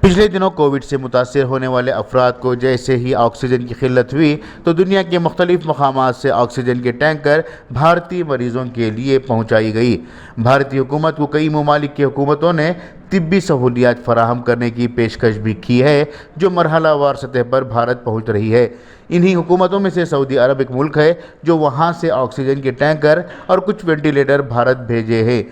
پچھلے دنوں کووڈ سے متاثر ہونے والے افراد کو جیسے ہی آکسیجن کی قلت ہوئی تو دنیا کے مختلف مقامات سے آکسیجن کے ٹینکر بھارتی مریضوں کے لیے پہنچائی گئی۔ بھارتی حکومت کو کئی ممالک کی حکومتوں نے طبی سہولیات فراہم کرنے کی پیشکش بھی کی ہے جو مرحلہ وار سطح پر بھارت پہنچ رہی ہے۔ انہی حکومتوں میں سے سعودی عرب ایک ملک ہے جو وہاں سے آکسیجن کے ٹینکر اور کچھ وینٹیلیٹر بھارت بھیجے ہیں۔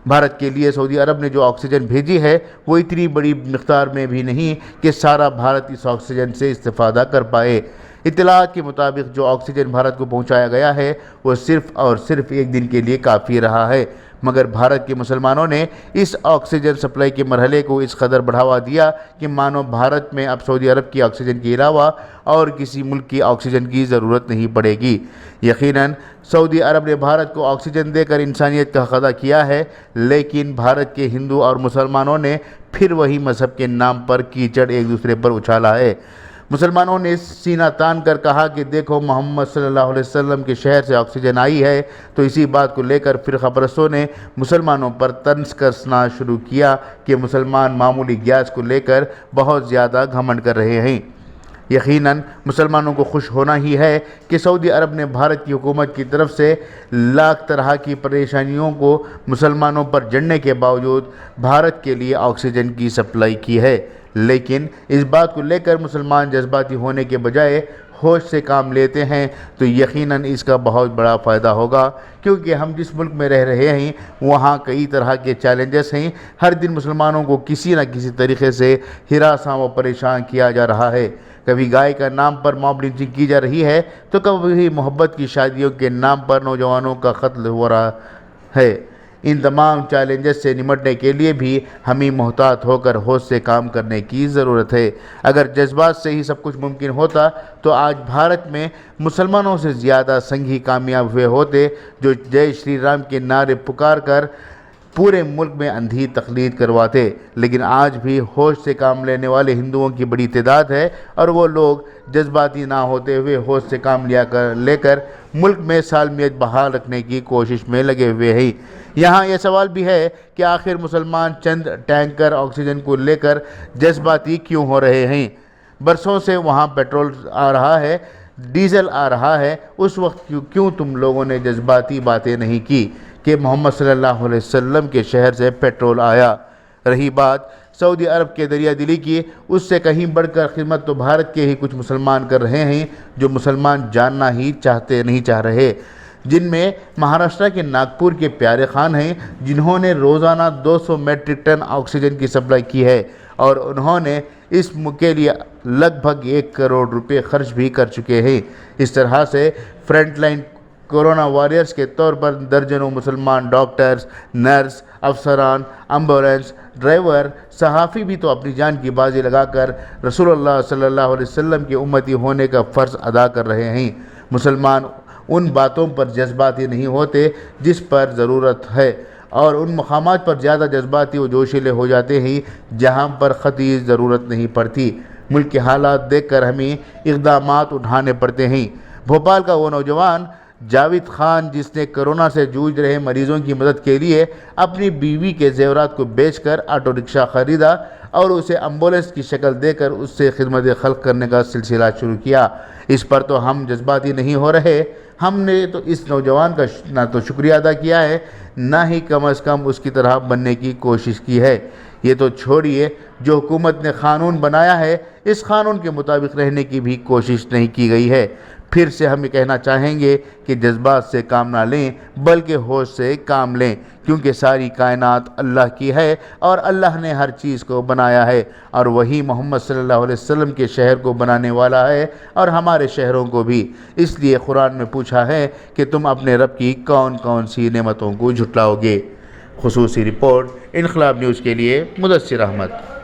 بھارت کے لیے سعودی عرب نے جو آکسیجن بھیجی ہے وہ اتنی بڑی مقدار میں بھی نہیں کہ سارا بھارت اس آکسیجن سے استفادہ کر پائے۔ اطلاعات کے مطابق جو آکسیجن بھارت کو پہنچایا گیا ہے وہ صرف اور صرف ایک دن کے لیے کافی رہا ہے، مگر بھارت کے مسلمانوں نے اس آکسیجن سپلائی کے مرحلے کو اس قدر بڑھاوا دیا کہ مانو بھارت میں اب سعودی عرب کی آکسیجن کے علاوہ اور کسی ملک کی آکسیجن کی ضرورت نہیں پڑے گی۔ یقیناً سعودی عرب نے بھارت کو آکسیجن دے کر انسانیت کا حق ادا کیا ہے، لیکن بھارت کے ہندو اور مسلمانوں نے پھر وہی مذہب کے نام پر کیچڑ ایک دوسرے پر اچھالا ہے۔ مسلمانوں نے سینہ تان کر کہا کہ دیکھو محمد صلی اللہ علیہ وسلم کے شہر سے آکسیجن آئی ہے، تو اسی بات کو لے کر فرقہ پرستوں نے مسلمانوں پر طنز کسنا شروع کیا کہ مسلمان معمولی گیس کو لے کر بہت زیادہ گھمنڈ کر رہے ہیں۔ یقیناً مسلمانوں کو خوش ہونا ہی ہے کہ سعودی عرب نے بھارت کی حکومت کی طرف سے لاکھ طرح کی پریشانیوں کو مسلمانوں پر جڑنے کے باوجود بھارت کے لیے آکسیجن کی سپلائی کی ہے، لیکن اس بات کو لے کر مسلمان جذباتی ہونے کے بجائے ہوش سے کام لیتے ہیں تو یقیناً اس کا بہت بڑا فائدہ ہوگا، کیونکہ ہم جس ملک میں رہ رہے ہیں وہاں کئی طرح کے چیلنجز ہیں۔ ہر دن مسلمانوں کو کسی نہ کسی طریقے سے ہراساں و پریشان کیا جا رہا ہے۔ کبھی گائے کا نام پر موب لنچنگ کی جا رہی ہے تو کبھی محبت کی شادیوں کے نام پر نوجوانوں کا قتل ہو رہا ہے۔ ان تمام چیلنجز سے نمٹنے کے لیے بھی ہمیں محتاط ہو کر ہوش سے کام کرنے کی ضرورت ہے۔ اگر جذبات سے ہی سب کچھ ممکن ہوتا تو آج بھارت میں مسلمانوں سے زیادہ سنگھی کامیاب ہوئے ہوتے جو جے شری رام کے نعرے پکار کر پورے ملک میں اندھی تقلید کرواتے، لیکن آج بھی ہوش سے کام لینے والے ہندوؤں کی بڑی تعداد ہے اور وہ لوگ جذباتی نہ ہوتے ہوئے ہوش سے کام لے کر ملک میں سالمیت بحال رکھنے کی کوشش میں لگے ہوئے ہیں۔ یہاں یہ سوال بھی ہے کہ آخر مسلمان چند ٹینکر آکسیجن کو لے کر جذباتی کیوں ہو رہے ہیں؟ برسوں سے وہاں پیٹرول آ رہا ہے، ڈیزل آ رہا ہے، اس وقت کیوں تم لوگوں نے جذباتی باتیں نہیں کی کہ محمد صلی اللہ علیہ وسلم کے شہر سے پیٹرول آیا؟ رہی بات سعودی عرب کے دریا دلی کی، اس سے کہیں بڑھ کر خدمت تو بھارت کے ہی کچھ مسلمان کر رہے ہیں جو مسلمان جاننا ہی نہیں چاہ رہے، جن میں مہاراشٹر کے ناگپور کے پیارے خان ہیں جنہوں نے روزانہ 200 میٹرک ٹن آکسیجن کی سپلائی کی ہے اور انہوں نے اس کے لیے لگ بھگ 1 کروڑ روپے خرچ بھی کر چکے ہیں۔ اس طرح سے فرنٹ لائن کورونا واریئرز کے طور پر درجنوں مسلمان ڈاکٹرز، نرس، افسران، ایمبولینس ڈرائیور، صحافی بھی تو اپنی جان کی بازی لگا کر رسول اللہ صلی اللہ علیہ وسلم کے امتی ہونے کا فرض ادا کر رہے ہیں۔ مسلمان ان باتوں پر جذباتی نہیں ہوتے جس پر ضرورت ہے اور ان مقامات پر زیادہ جذباتی و جوشیلے ہو جاتے ہیں جہاں پر خطیر ضرورت نہیں پڑتی۔ ملک کے حالات دیکھ کر ہمیں اقدامات اٹھانے پڑتے ہیں۔ بھوپال کا وہ نوجوان جاوید خان جس نے کرونا سے جوجھ رہے مریضوں کی مدد کے لیے اپنی بیوی کے زیورات کو بیچ کر آٹو رکشہ خریدا اور اسے ایمبولینس کی شکل دے کر اس سے خدمت خلق کرنے کا سلسلہ شروع کیا، اس پر تو ہم جذباتی نہیں ہو رہے۔ ہم نے تو اس نوجوان کا نہ تو شکریہ ادا کیا ہے نہ ہی کم از کم اس کی طرح بننے کی کوشش کی ہے۔ یہ تو چھوڑیے، جو حکومت نے قانون بنایا ہے اس قانون کے مطابق رہنے کی بھی کوشش نہیں کی گئی ہے۔ پھر سے ہم یہ کہنا چاہیں گے کہ جذبات سے کام نہ لیں بلکہ ہوش سے کام لیں، کیونکہ ساری کائنات اللہ کی ہے اور اللہ نے ہر چیز کو بنایا ہے اور وہی محمد صلی اللہ علیہ وسلم کے شہر کو بنانے والا ہے اور ہمارے شہروں کو بھی۔ اس لیے قرآن میں پوچھا ہے کہ تم اپنے رب کی کون کون سی نعمتوں کو جھٹلاؤ گے۔ خصوصی رپورٹ انقلاب نیوز کے لیے مدثر احمد۔